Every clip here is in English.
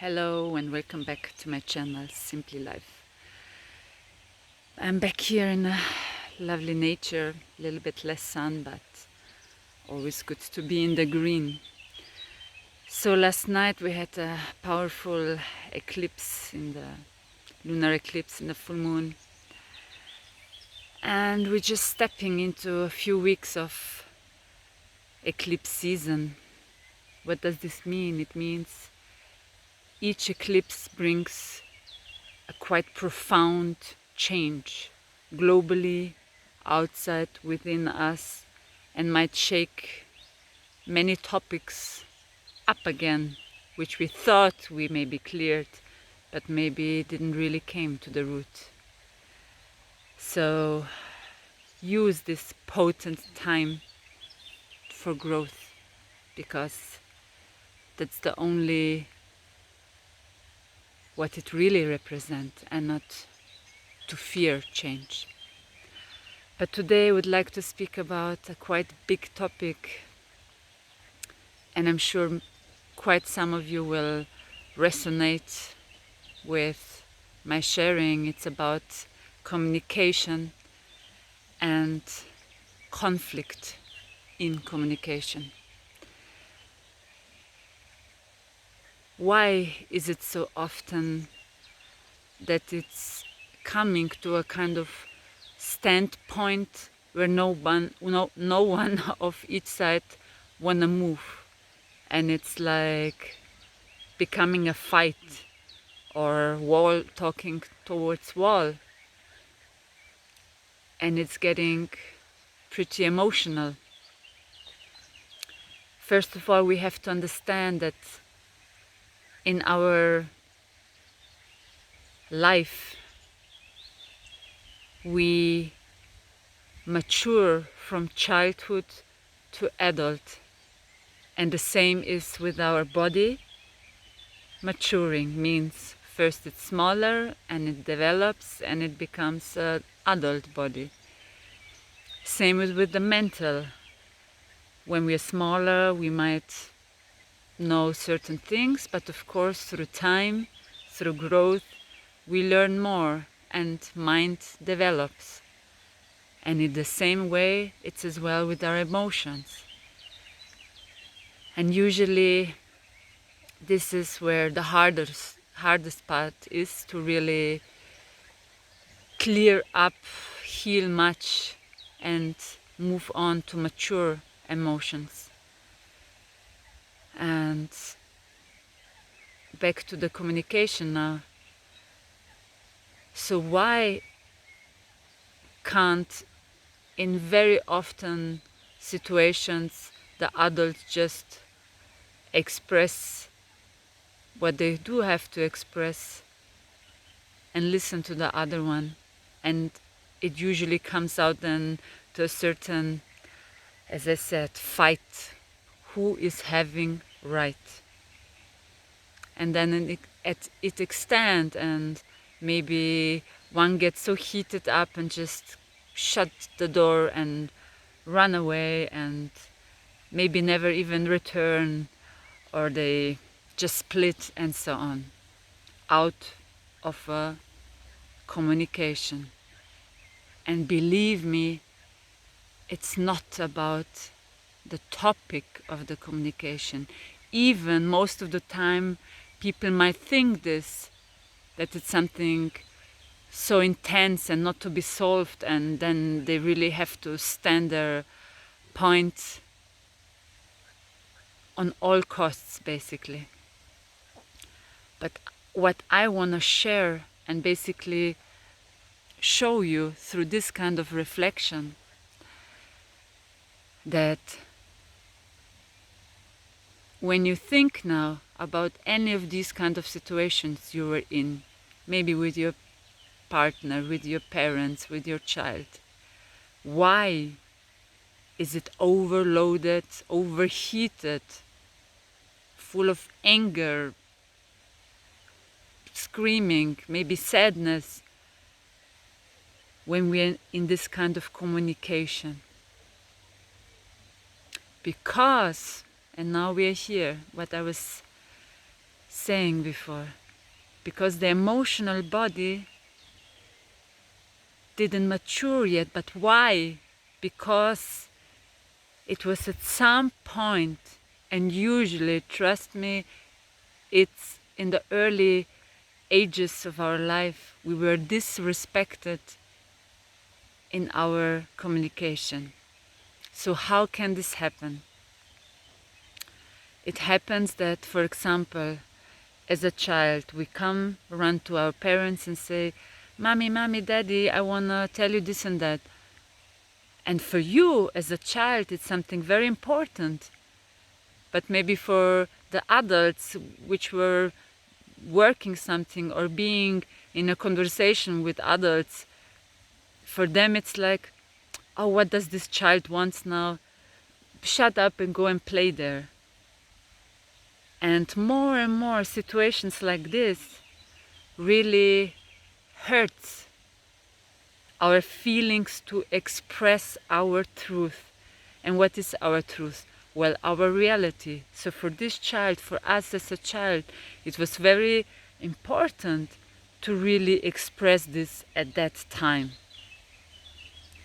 Hello and welcome back to my channel, Simply Life. I'm back here in a lovely nature, a little bit less sun, but always good to be in the green. So last night we had a powerful eclipse, lunar eclipse in the full moon. And we're just stepping into a few weeks of eclipse season. What does this mean? It means each eclipse brings a quite profound change globally, outside, within us, and might shake many topics up again, which we thought we maybe cleared, but maybe didn't really came to the root. So use this potent time for growth, because that's the only what it really represents, and not to fear change. But today I would like to speak about a quite big topic, and I'm sure quite some of you will resonate with my sharing. It's about communication and conflict in communication. Why is it so often that it's coming to a kind of standpoint where no one of each side wanna move, and it's like becoming a fight or wall talking towards wall, and it's getting pretty emotional. First of all, we have to understand that in our life we mature from childhood to adult, and the same is with our body. Maturing means first it's smaller and it develops and it becomes an adult body. Same is with the mental. When we are smaller we might know certain things, but of course through time, through growth, we learn more and mind develops. And in the same way it's as well with our emotions. And usually this is where the hardest part is, to really clear up, heal much, and move on to mature emotions. And back to the communication now. So why can't, in very often situations, the adults just express what they do have to express and listen to the other one? And it usually comes out then to a certain, as I said, fight. Who is having right? And then it extends, and maybe one gets so heated up and just shut the door and run away, and maybe never even return, or they just split and so on, out of a communication. And believe me, it's not about the topic of the communication. Even most of the time people might think this, that it's something so intense and not to be solved, and then they really have to stand their point on all costs basically. But what I want to share and basically show you through this kind of reflection, that when you think now about any of these kind of situations you were in, maybe with your partner, with your parents, with your child, why is it overloaded, overheated, full of anger, screaming, maybe sadness, when we're in this kind of communication? Because, and now we are here, what I was saying before, because the emotional body didn't mature yet. But why? Because it was at some point, and usually, trust me, it's in the early ages of our life, we were disrespected in our communication. So how can this happen? It happens that, for example, as a child, we come, run to our parents and say, "Mommy, mommy, daddy, I want to tell you this and that." And for you, as a child, it's something very important. But maybe for the adults, which were working something or being in a conversation with adults, for them it's like, "Oh, what does this child want now? Shut up and go and play there." And more situations like this really hurts our feelings to express our truth. And what is our truth? Well, our reality. So for this child, for us as a child, it was very important to really express this at that time.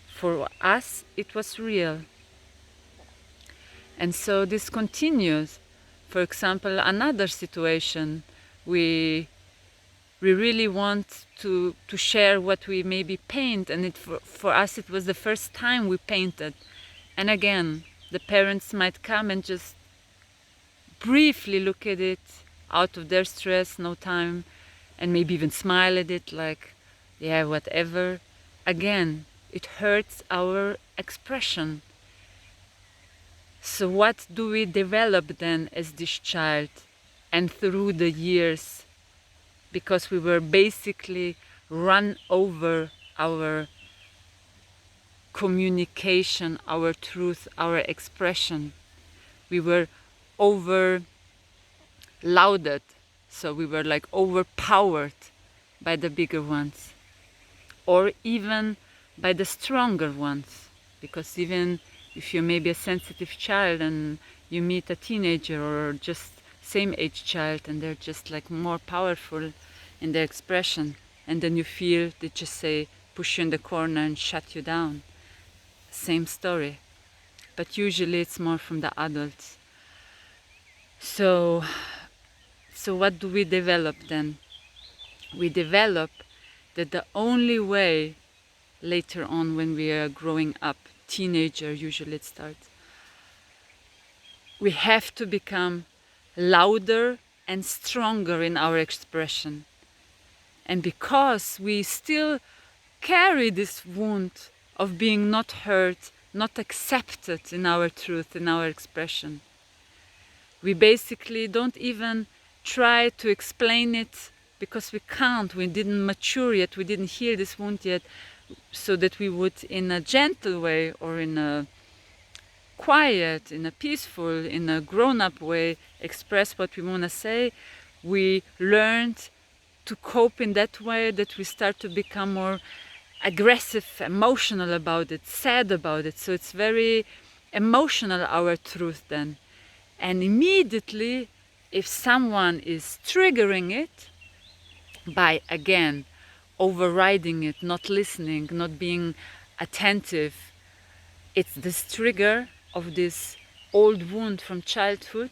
For us, it was real. And so this continues. For example, another situation, we really want to share what we maybe paint, and for us it was the first time we painted. And again, the parents might come and just briefly look at it out of their stress, no time, and maybe even smile at it like, yeah, whatever. Again, it hurts our expression. So what do we develop then as this child and through the years? Because we were basically run over our communication, our truth, our expression. We were over lauded, so we were like overpowered by the bigger ones, or even by the stronger ones. Because even if you're maybe a sensitive child and you meet a teenager or just same age child and they're just like more powerful in their expression, and then you feel they just say push you in the corner and shut you down. Same story, but usually it's more from the adults. So what do we develop then? We develop that the only way later on when we are growing up, teenager usually it starts, we have to become louder and stronger in our expression. And because we still carry this wound of being not heard, not accepted in our truth, in our expression, we basically don't even try to explain it because we can't, we didn't mature yet, we didn't heal this wound yet, so that we would, in a gentle way or in a quiet, in a peaceful, in a grown-up way, express what we want to say. We learned to cope in that way, that we start to become more aggressive, emotional about it, sad about it. So it's very emotional, our truth then. And immediately, if someone is triggering it by, again, overriding it, not listening, not being attentive, it's this trigger of this old wound from childhood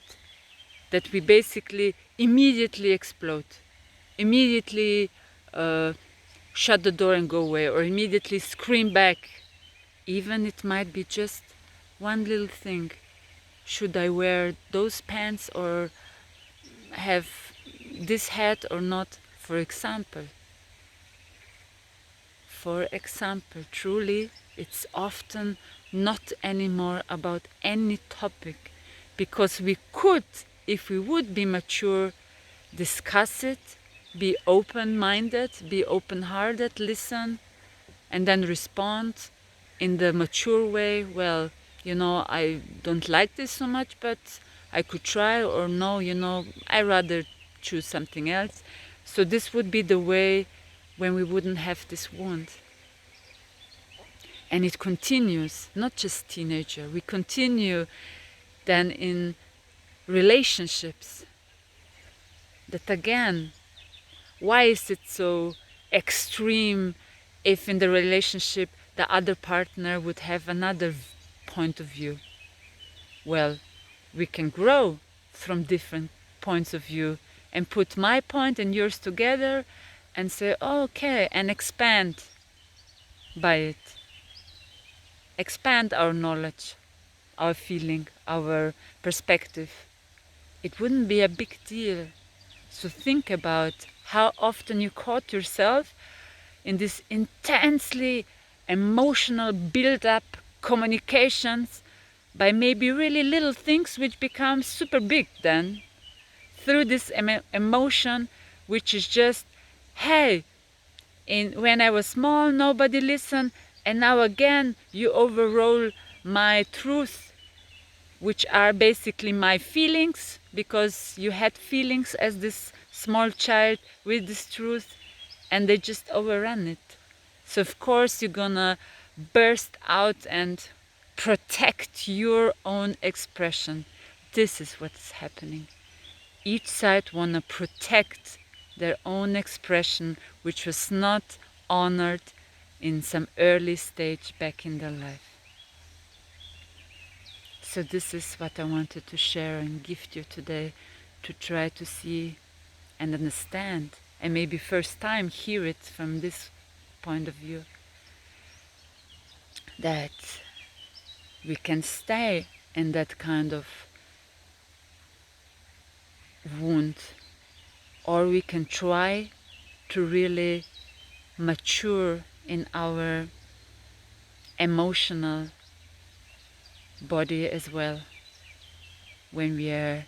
that we basically immediately explode, immediately shut the door and go away, or immediately scream back. Even it might be just one little thing. Should I wear those pants or have this hat or not? For example, truly, it's often not anymore about any topic, because we could, if we would be mature, discuss it, be open-minded, be open-hearted, listen, and then respond in the mature way. Well, I don't like this so much, but I could try, or no, I rather choose something else. So this would be the way when we wouldn't have this wound. And it continues, not just teenager, we continue then in relationships. that again, why is it so extreme if in the relationship the other partner would have another point of view? Well, we can grow from different points of view and put my point and yours together and say, oh, okay, and expand by it. Expand our knowledge, our feeling, our perspective. It wouldn't be a big deal. So think about how often you caught yourself in this intensely emotional build-up communications by maybe really little things which become super big then, through this emotion which is just, hey, when I was small nobody listened, and now again you overrule my truth, which are basically my feelings, because you had feelings as this small child with this truth, and they just overrun it. So of course you're gonna burst out and protect your own expression. This is what's happening. Each side wanna protect their own expression, which was not honored in some early stage back in their life. So this is what I wanted to share and gift you today, to try to see and understand, and maybe first time hear it from this point of view, that we can stay in that kind of wound, or we can try to really mature in our emotional body as well when we are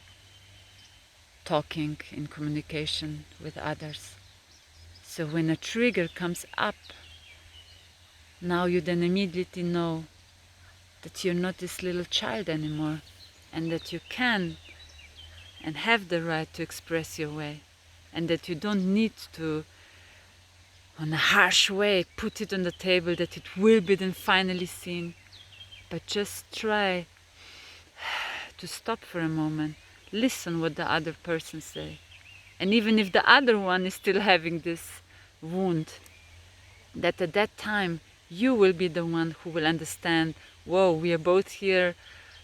talking in communication with others. So when a trigger comes up, now you then immediately know that you're not this little child anymore, and that you can and have the right to express your way, and that you don't need to, on a harsh way, put it on the table that it will be then finally seen, but just try to stop for a moment, listen what the other person say, and even if the other one is still having this wound, that at that time you will be the one who will understand, whoa, we are both here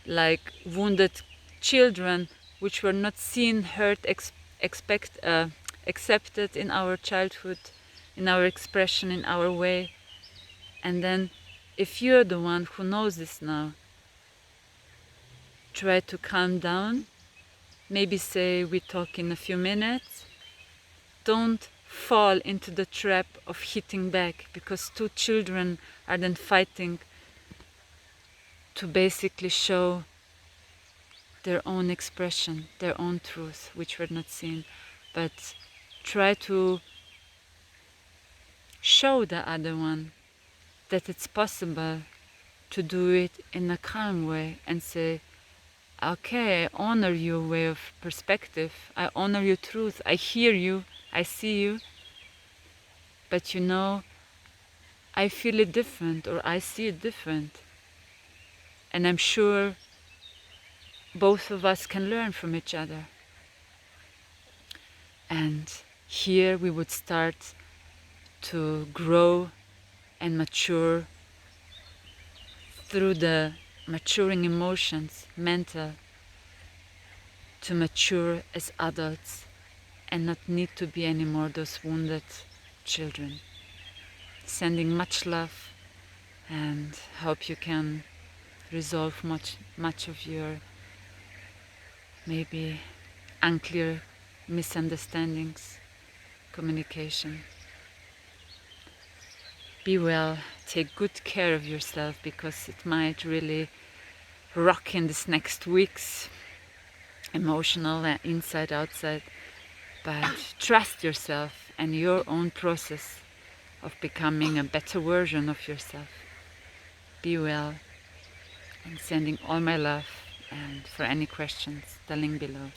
like wounded children which were not seen, heard, accepted in our childhood, in our expression, in our way. And then if you're the one who knows this now, try to calm down, maybe say we talk in a few minutes. Don't fall into the trap of hitting back, because two children are then fighting to basically show their own expression, their own truth, which were not seen. But try to show the other one that it's possible to do it in a calm way and say, okay, I honor your way of perspective, I honor your truth, I hear you, I see you, but you know, I feel it different, or I see it different. And I'm sure both of us can learn from each other. And here we would start to grow and mature through the maturing emotions, mental, to mature as adults and not need to be anymore those wounded children. Sending much love, and hope you can resolve much of your maybe unclear misunderstandings, communication. Be well, take good care of yourself, because it might really rock in this next weeks, emotional and inside, outside. But trust yourself and your own process of becoming a better version of yourself. Be well, and sending all my love, and for any questions, the link below,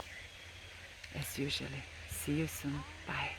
as usually. See you soon. Bye.